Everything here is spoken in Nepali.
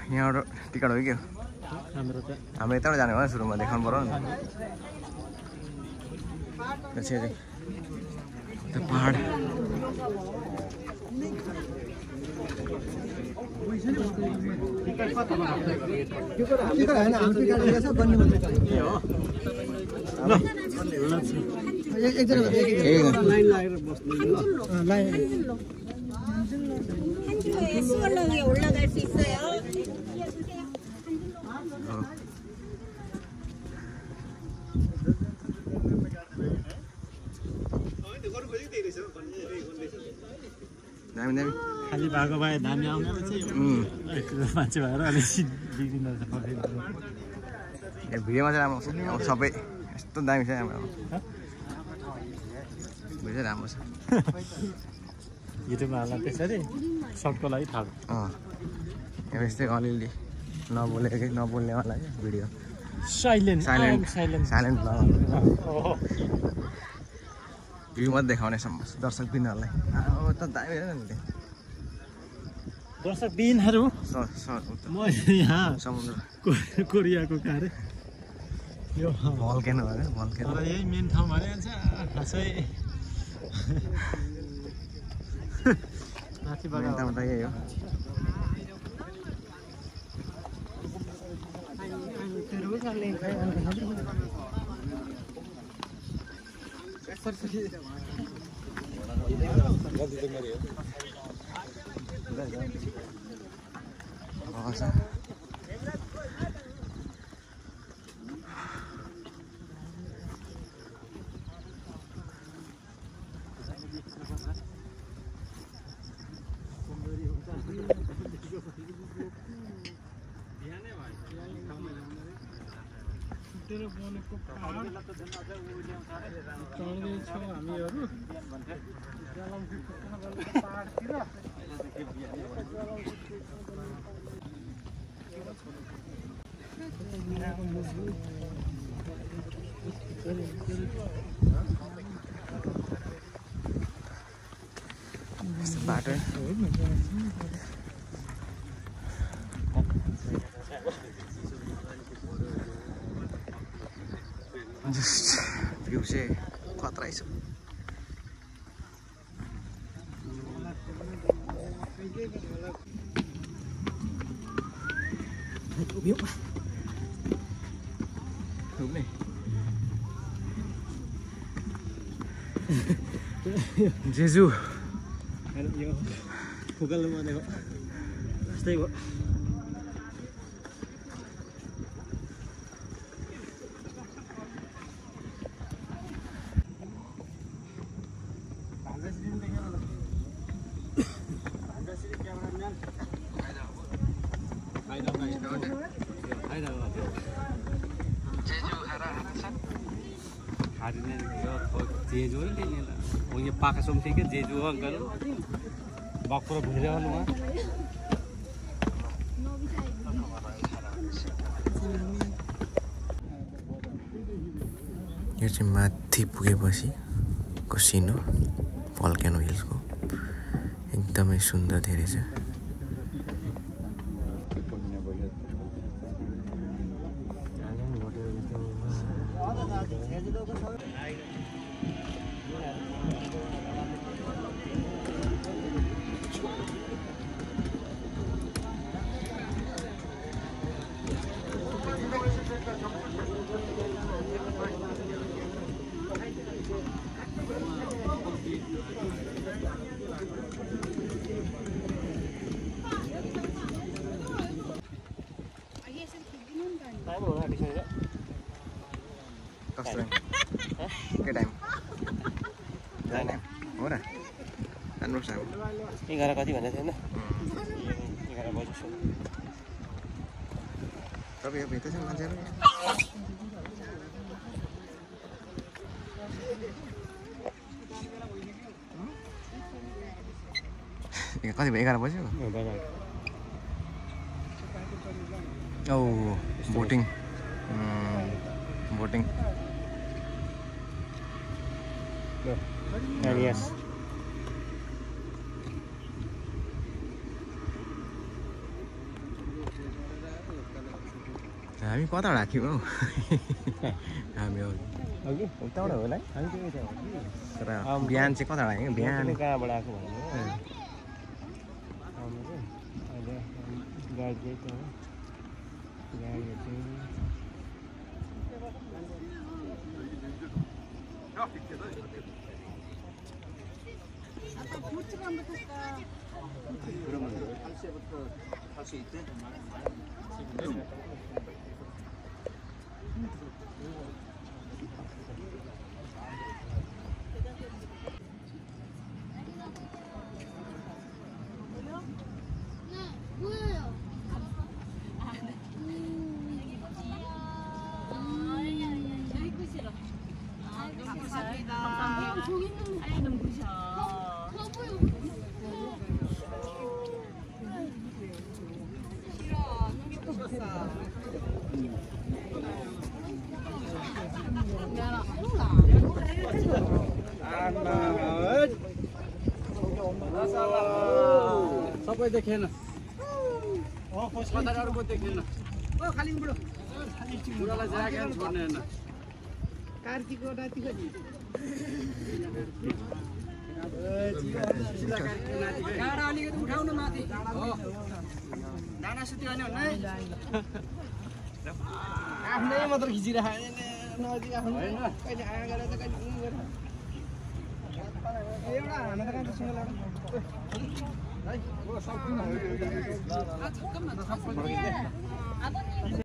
यहाँबाट टिकट हो कि हाम्रो यताबाट जाने हो सुरुमा देखाउनु पर्यो नि त्यो पहाड 올라갈 수 있어요. दामी दामी खाली भएको भए दामी आउने रहेछ मान्छे भएर अलिक बिग्रिन भिडियोमा चाहिँ राम्रो सबै यस्तो दामी छ हाम्रो भिडियो राम्रो छ युट्युबमा हाल्दा त्यसरी सर्टको लागि थाहा यस्तै अलिअलि नबोल्नेवाला भिडियो साइलेन्ट साइलेन्ट भ्यू मात्रै देखाउने दर्शक बिनहरूलाई त दामी हेर नि दर्शक बिनहरू म यहाँ समुद्र कोरियाको कार्य यो भल्केनो हो भल्केनो तर यही मेन ठाउँ भने खासै माथिबाट यही हो बाटो जस्ट भ्यू चाहिँ खतरा छ जेजु यो फुगलमा देखो यस्तै हो जेजू हो यो पाका सोमथी के जेजू हो अंकल बाकपुर घुरे वाला वहाँ यो चाहिँ माथि पुगेपछि को सिन हो भल्केनो हिल्सको एकदमै सुन्दर धेरै छ के टाइम जाने हो र जानुपर्छ अब 11 कति भन्दै थियो हैन 11 बजेसम्म तपाईँ अब यतै छ मान्छेहरु कति भयो 11 बज्यो औ बोटिङ And yes. हामी कता राख्यौँ हौ हामी Okay. उताबाट होला है हामी चाहिँ यता हो कि तर बिहान चाहिँ कता राख्यौँ बिहान कहाँबाट आएको भन्नु हामी चाहिँ अहिले गाडी चाहिँ त्यो गाडी चाहिँ सबै देखेन कताबाट देखेन खाली बुढो बुढालाई जागेर छोड्ने होइन कार्कीको नातिको नि डाँडा अलिकति उठाउनु माथि डाँडा सुत्यो भने आफ्नै मात्र खिचिरहेको नजिक आफ्नो कहिले आँ गरेर त कहिले उ गरेर एउटा हाना त कहाँ सँग लाग्यो